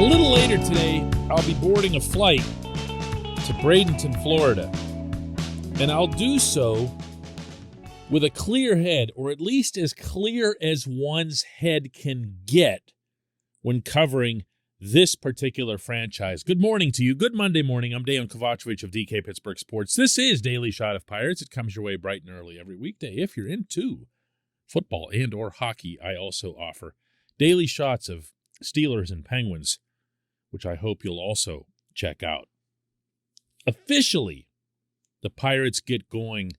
A little later today, I'll be boarding a flight to Bradenton, Florida. And I'll do so with a clear head, or at least as clear as one's head can get when covering this particular franchise. Good morning to you. Good Monday morning. I'm Dejan Kovacevic of DK Pittsburgh Sports. This is Daily Shot of Pirates. It comes your way bright and early every weekday. If you're into football and or hockey, I also offer daily shots of Steelers and Penguins, which I hope you'll also check out. Officially, the Pirates get going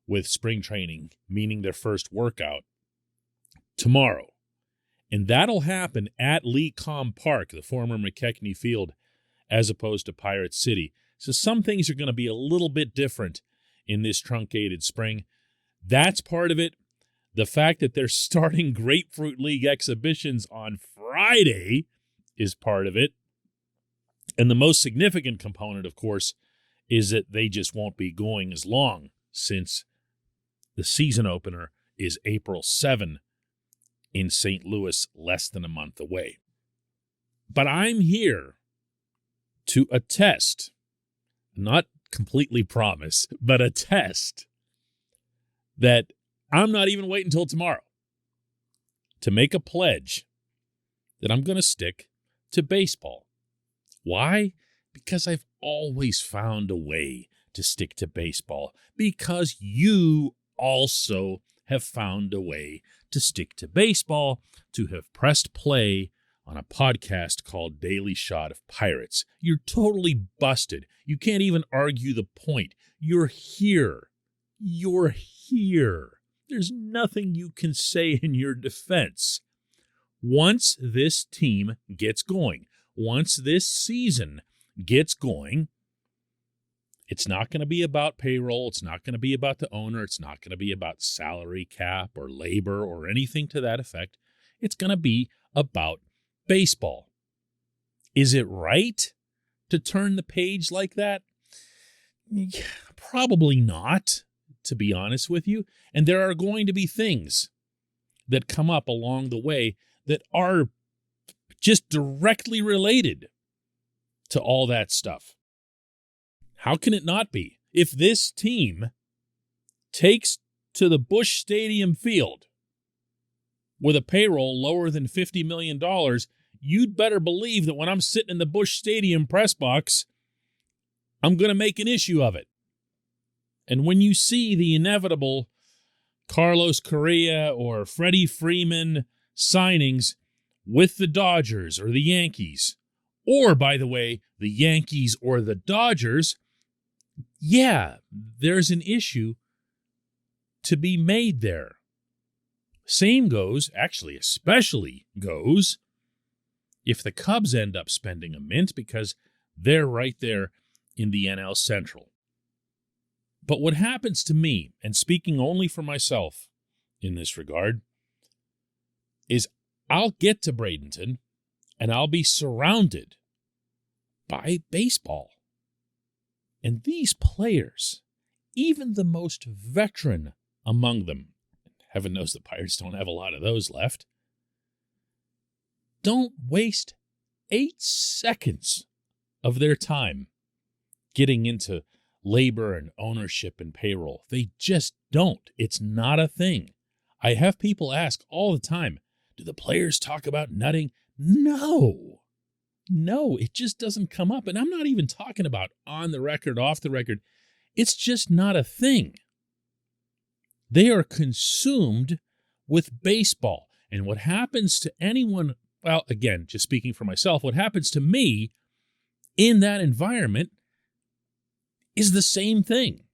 with spring training, meaning their first workout, tomorrow. And that'll happen at Lee Com Park, the former McKechnie Field, as opposed to Pirate City. So some things are going to be a little bit different in this truncated spring. That's part of it. The fact that they're starting Grapefruit League exhibitions on Friday is part of it. And the most significant component, of course, is that they just won't be going as long, since the season opener is April 7 in St. Louis, less than a month away. But I'm here to attest, not completely promise, but attest that I'm not even waiting until tomorrow to make a pledge that I'm going to stick to baseball. Why? Because I've always found a way to stick to baseball. Because you also have found a way to stick to baseball, to have pressed play on a podcast called Daily Shot of Pirates. You're totally busted. You can't even argue the point. You're here. You're here. There's nothing you can say in your defense. Once this team gets going, once this season gets going, it's not going to be about payroll. It's not going to be about the owner. It's not going to be about salary cap or labor or anything to that effect. It's going to be about baseball. Is it right to turn the page like that? Yeah, probably not, to be honest with you. And there are going to be things that come up along the way that are just directly related to all that stuff. How can it not be? If this team takes to the Busch Stadium field with a payroll lower than $50 million, you'd better believe that when I'm sitting in the Busch Stadium press box, I'm going to make an issue of it. And when you see the inevitable Carlos Correa or Freddie Freeman signings with the Dodgers or the Yankees, or, by the way, the Yankees or the Dodgers, yeah, there's an issue to be made there. Same goes, actually especially goes, if the Cubs end up spending a mint, because they're right there in the NL Central. But what happens to me, and speaking only for myself in this regard, is I'll get to Bradenton and I'll be surrounded by baseball. And these players, even the most veteran among them, heaven knows the Pirates don't have a lot of those left, don't waste 8 seconds of their time getting into labor and ownership and payroll. They just don't. It's not a thing. I have people ask all the time, do the players talk about nutting? No, it just doesn't come up. And I'm not even talking about on the record, off the record. It's just not a thing. They are consumed with baseball. And what happens to anyone, well, again, just speaking for myself, what happens to me in that environment is the same thing.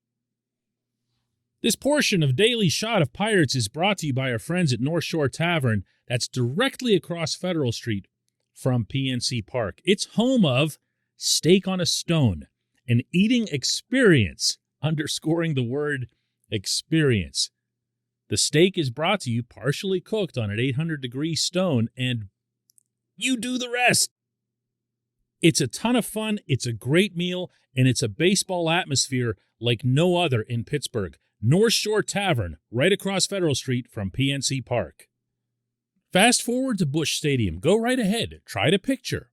This portion of Daily Shot of Pirates is brought to you by our friends at North Shore Tavern. That's directly across Federal Street from PNC Park. It's home of Steak on a Stone, an eating experience, underscoring the word experience. The steak is brought to you partially cooked on an 800-degree stone, and you do the rest. It's a ton of fun, it's a great meal, and it's a baseball atmosphere like no other in Pittsburgh. North Shore Tavern, right across Federal Street from PNC Park. Fast forward to Busch Stadium. Go right ahead. Try to picture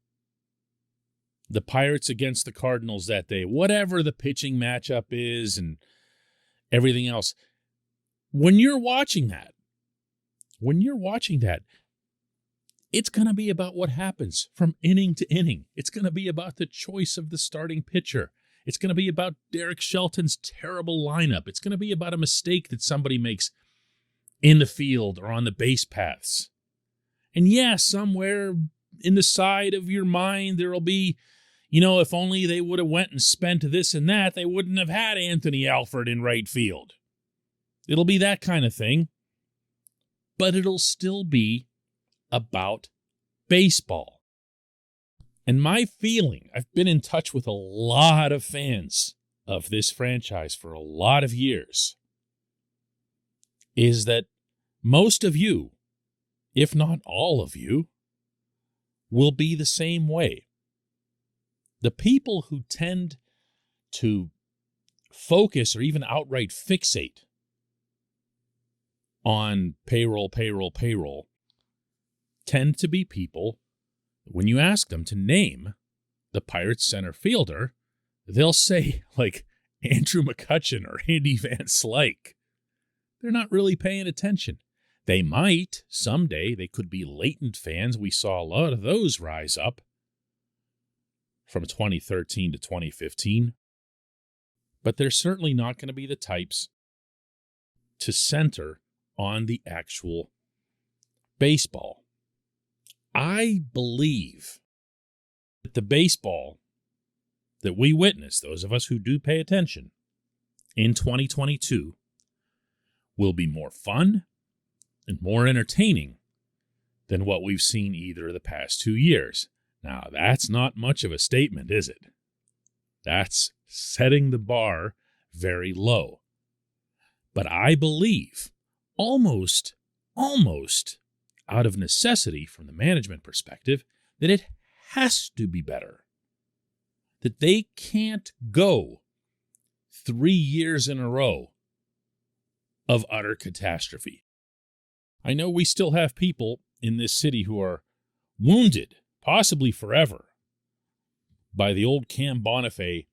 the Pirates against the Cardinals that day, whatever the pitching matchup is and everything else. When you're watching that, it's going to be about what happens from inning to inning. It's going to be about the choice of the starting pitcher. It's going to be about Derek Shelton's terrible lineup. It's going to be about a mistake that somebody makes in the field or on the base paths. And yeah, somewhere in the side of your mind, there'll be, if only they would have went and spent this and that, they wouldn't have had Anthony Alford in right field. It'll be that kind of thing. But it'll still be about baseball. And my feeling, I've been in touch with a lot of fans of this franchise for a lot of years, is that most of you, if not all of you, will be the same way. The people who tend to focus or even outright fixate on payroll tend to be people, when you ask them to name the Pirates center fielder, they'll say like Andrew McCutchen or Andy Van Slyke. They're not really paying attention. They might someday. They could be latent fans. We saw a lot of those rise up from 2013 to 2015. But they're certainly not going to be the types to center on the actual baseball. I believe that the baseball that we witness, those of us who do pay attention, in 2022 will be more fun and more entertaining than what we've seen either of the past 2 years. Now, that's not much of a statement, is it? That's setting the bar very low. But I believe, almost out of necessity from the management perspective, that it has to be better. That they can't go 3 years in a row of utter catastrophe. I know we still have people in this city who are wounded, possibly forever, by the old Cam Bonifay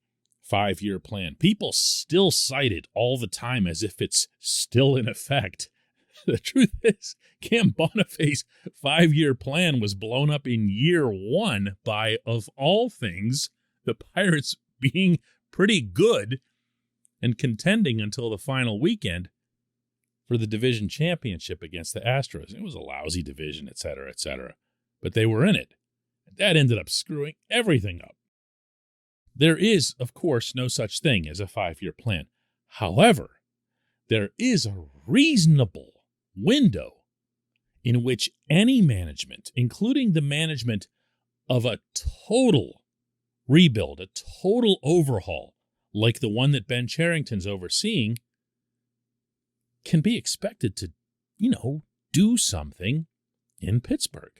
5-year plan. People still cite it all the time as if it's still in effect. The truth is, Cam Bonifay's 5-year plan was blown up in year 1 by, of all things, the Pirates being pretty good and contending until the final weekend for the division championship against the Astros. It was a lousy division, et cetera, but they were in it. That ended up screwing everything up. There is, of course, no such thing as a 5-year plan. However, there is a reasonable window in which any management, including the management of a total rebuild, a total overhaul, like the one that Ben Cherington's overseeing, can be expected to, do something in Pittsburgh.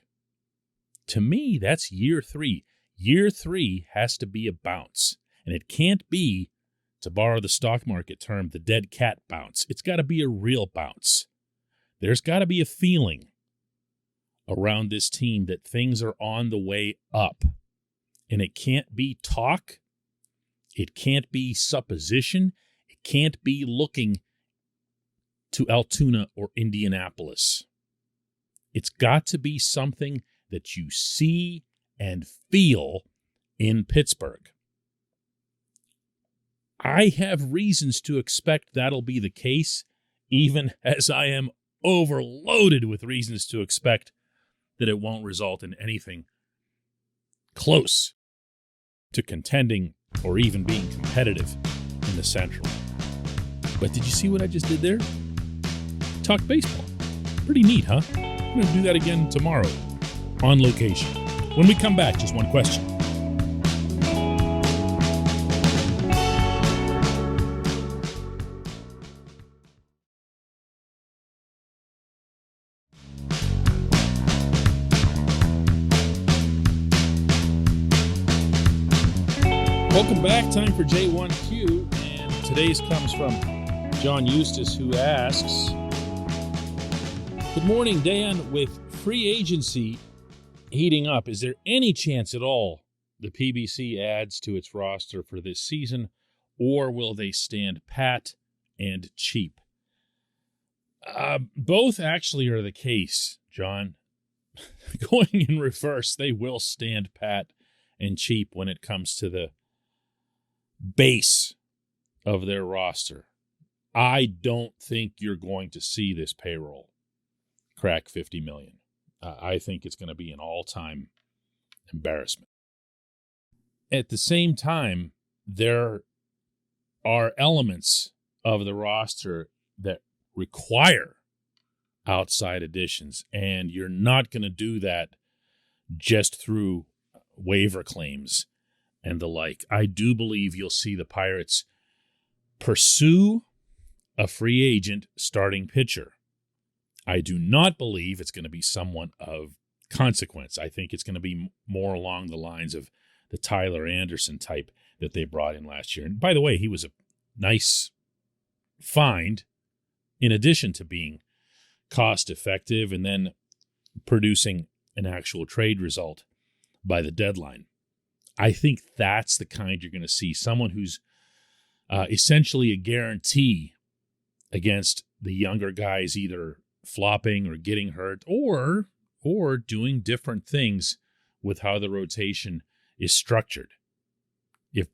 To me, that's year 3. Year 3 has to be a bounce. And it can't be, to borrow the stock market term, the dead cat bounce. It's got to be a real bounce. There's got to be a feeling around this team that things are on the way up. And it can't be talk. It can't be supposition. It can't be looking to Altoona or Indianapolis. It's got to be something that you see and feel in Pittsburgh. I have reasons to expect that'll be the case, even as I am overloaded with reasons to expect that it won't result in anything close to contending or even being competitive in the Central. But did you see what I just did there? Talk baseball. Pretty neat, huh? I'm going to do that again tomorrow on location. When we come back, just one question. Welcome back. Time for J1Q, and today's comes from John Eustace, who asks, good morning, Dan. With free agency heating up, is there any chance at all the PBC adds to its roster for this season, or will they stand pat and cheap? Both actually are the case, John. Going in reverse, they will stand pat and cheap when it comes to the base of their roster. I don't think you're going to see this payroll crack $50 million. I think it's going to be an all-time embarrassment. At the same time, there are elements of the roster that require outside additions, and you're not going to do that just through waiver claims and the like. I do believe you'll see the Pirates pursue a free agent starting pitcher. I do not believe it's going to be someone of consequence. I think it's going to be more along the lines of the Tyler Anderson type that they brought in last year. And by the way, he was a nice find in addition to being cost effective and then producing an actual trade result by the deadline. I think that's the kind you're going to see, someone who's essentially a guarantee against the younger guys either flopping or getting hurt or doing different things with how the rotation is structured. If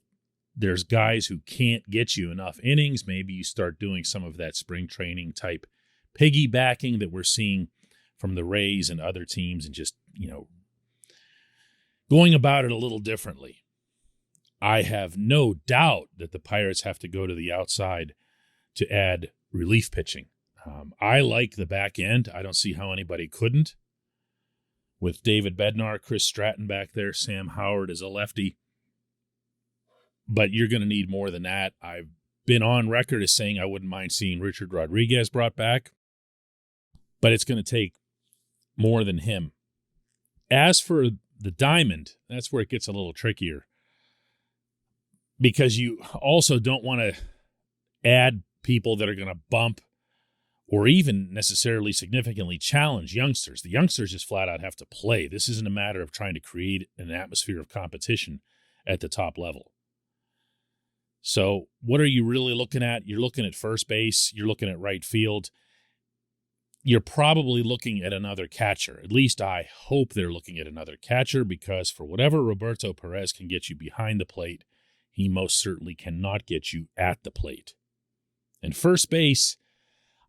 there's guys who can't get you enough innings, maybe you start doing some of that spring training type piggybacking that we're seeing from the Rays and other teams, and just, going about it a little differently. I have no doubt that the Pirates have to go to the outside to add relief pitching. I like the back end. I don't see how anybody couldn't. With David Bednar, Chris Stratton back there, Sam Howard is a lefty. But you're going to need more than that. I've been on record as saying I wouldn't mind seeing Richard Rodriguez brought back, but it's going to take more than him. As for the diamond, that's where it gets a little trickier, because you also don't want to add people that are going to bump or even necessarily significantly challenge youngsters. The youngsters just flat out have to play. This isn't a matter of trying to create an atmosphere of competition at the top level. So what are you really looking at? You're looking at first base. You're looking at right field. You're probably looking at another catcher. At least I hope they're looking at another catcher, because for whatever Roberto Perez can get you behind the plate, he most certainly cannot get you at the plate. And first base,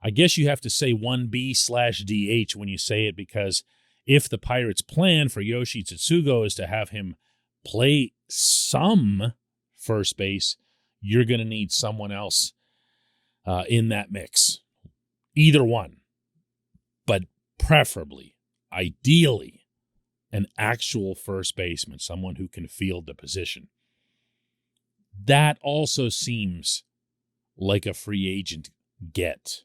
I guess you have to say 1B/DH when you say it, because if the Pirates' plan for Yoshi Tsutsugo is to have him play some first base, you're going to need someone else in that mix. Either one. But preferably, ideally, an actual first baseman, someone who can field the position. That also seems like a free agent get.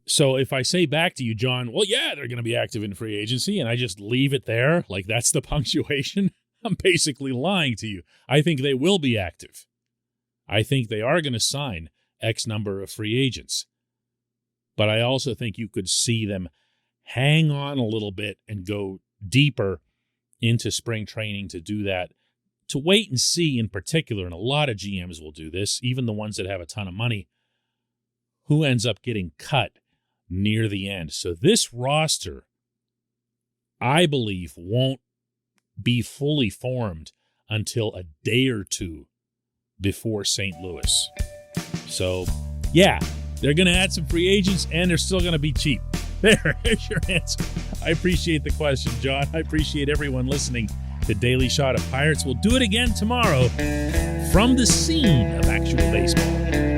So if I say back to you, John, well, yeah, they're going to be active in free agency, and I just leave it there, like that's the punctuation, I'm basically lying to you. I think they will be active. I think they are going to sign X number of free agents. But I also think you could see them hang on a little bit and go deeper into spring training to do that, to wait and see in particular, and a lot of GMs will do this, even the ones that have a ton of money, who ends up getting cut near the end. So this roster, I believe, won't be fully formed until a day or two before St. Louis. So, yeah, they're going to add some free agents, and they're still going to be cheap. There's your answer. I appreciate the question, John. I appreciate everyone listening to Daily Shot of Pirates. We'll do it again tomorrow from the scene of actual baseball.